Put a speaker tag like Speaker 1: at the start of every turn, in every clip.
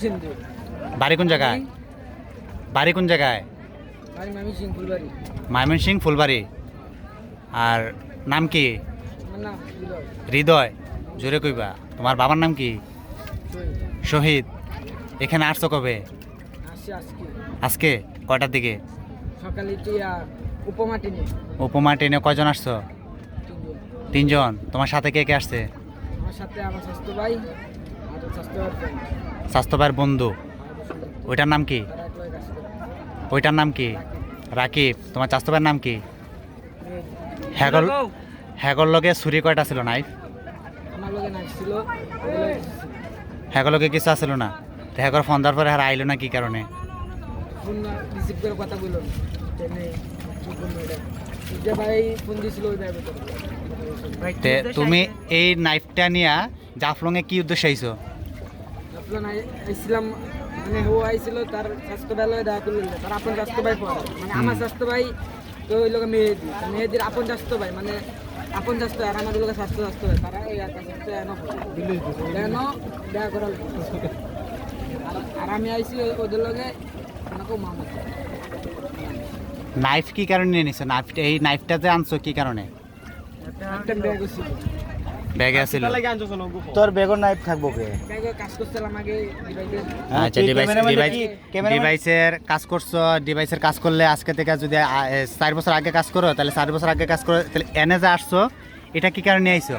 Speaker 1: সিন্ধু
Speaker 2: বাড়ি কোন জায়গায়? বাড়ি কোন জায়গায়?
Speaker 1: বাড়ি ময়মনসিং ফুলবাড়ি।
Speaker 2: ময়মনসিং ফুলবাড়ি। আর নাম কি?
Speaker 1: আমার নাম হৃদয়।
Speaker 2: হৃদয়। জোরে কইবা। তোমার বাবার নাম কি?
Speaker 1: শহীদ।
Speaker 2: শহীদ। এখানে আসছো কবে?
Speaker 1: আসছি আজকে
Speaker 2: আজকে কয়টার দিকে?
Speaker 1: সকালে টিয়া উপমা টেনে
Speaker 2: উপমা ট্রেনে কয়জন আসছো?
Speaker 1: 3 জন।
Speaker 2: 3 জন। তোমার সাথে কে কে আসছে?
Speaker 1: আমার সাথে আমার স্বাস্থ্য ভাই আর স্বাস্থ্য ভাই friend।
Speaker 2: স্বাস্থ্য ভাইয়ের বন্ধু। ওইটার নাম কি?
Speaker 1: তারা একলাই কাজ করে।
Speaker 2: ওইটার নাম কি? রাকিব। তোমার স্বাস্থ্য ভাইয়ের নাম কি? হ্যাগল হ্যাগল লগে ছুরি কয়টা ছিল নাইফ?
Speaker 1: আমার লগে নাচ ছিল
Speaker 2: হ্যাগল লগে কিছু আসছিল না? তো হ্যাগর ফোন দেওয়ার পরে আর আইলো না কি কারণে?
Speaker 1: ফোন রিসিভ করে কথা বলল ট্রেনে কি করলো এটা যে ভাই ফোন দিছিল ওই ভাই
Speaker 2: তে তুমি এই নাইফটা নিয়ে জাফলংয়ে কি উদ্দেশ্যে আইছো?
Speaker 1: আপনার আইছিলাম মানে ও আইছিল তার স্বাস্থ্য ভাই লগে দেখা করলো তার আপন স্বাস্থ্য ভাই পড়ে মানে আমার স্বাস্থ্য ভাই তো ওই লোক মেহেদির আপন স্বাস্থ্য ভাই মানে আপন স্বাস্থ্য আর আমার লোকের স্বাস্থ্য ভাই তারা এই একটা স্বাস্থ্য এনো দেখা করার আর আমি আইছি ওদের লগে আমাকে মামা
Speaker 2: নাইফ কি কারণে নিয়ে নিছো? নাইফটা এই নাইফটাতে আনছো কি কারণে?
Speaker 1: একটা ব্যাগ ছিল
Speaker 2: ব্যাগে আছিল।
Speaker 3: তোর বেগর নাইফ থাকবো কে?
Speaker 1: ব্যাগে কাজ করছিলাম আগে ডিভাইসের
Speaker 2: আচ্ছা, ডিভাইসের কাজ করছো। ডিভাইসের কাজ করলে আজকে থেকে যদি 4 বছর আগে কাজ করো তাহলে 4 বছর আগে কাজ করো তাহলে এনে যে আসছো এটা কি কারণে নিয়ে আইছো?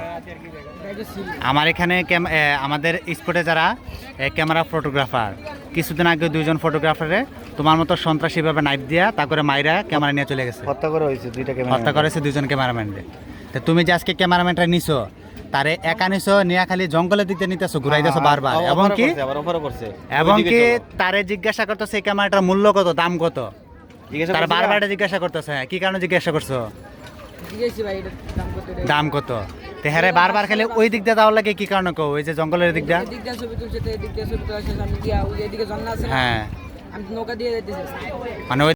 Speaker 1: ব্যাগে ছিল
Speaker 2: আমার এখানে আমাদের স্পটে যারা ক্যামেরা ফটোগ্রাফার কিছুদিন আগে 2 জন ফটোগ্রাফারে তোমার মতো সন্ত্রাসীভাবে নাইফ দিয়া তারপরে মাইরা ক্যামেরা নিয়ে চলে গেছে।
Speaker 3: হত্যা করা হয়েছে দুইটা ক্যামেরা।
Speaker 2: হত্যা করেছে 2 জন ক্যামেরাম্যানকে। তো তুমি যে আজকে ক্যামেরাম্যানটা নিছো তারে একা নিছো নিয়ে খালি জঙ্গলের দিকে নিতেছো ঘুরাইতেছো বারবার এবং কি তারে জিজ্ঞাসা করতেছে এই ক্যামেরাটার মূল্য কত, দাম কত? তার বারবার এটা জিজ্ঞাসা করতেছে। কি কারণে জিজ্ঞাসা করছো?
Speaker 1: জিজ্ঞেসি ভাই এটা দাম কত
Speaker 2: দাম কত? তো হ্যাঁ বারবার খালি ওই দিক দিয়ে যাওয়ার লাগে কি কারণে কো? ওই যে জঙ্গলের দিক দিয়ে।
Speaker 1: এদিক দিয়ে ছবি তুলছে তো এদিক দিয়ে ছবি তোলা শেষ আমি গিয়া ওই এদিকে জঙ্গল আছে না
Speaker 2: হ্যাঁ
Speaker 1: আমি নৌকা দিয়ে যেতেছি
Speaker 2: মানে ওই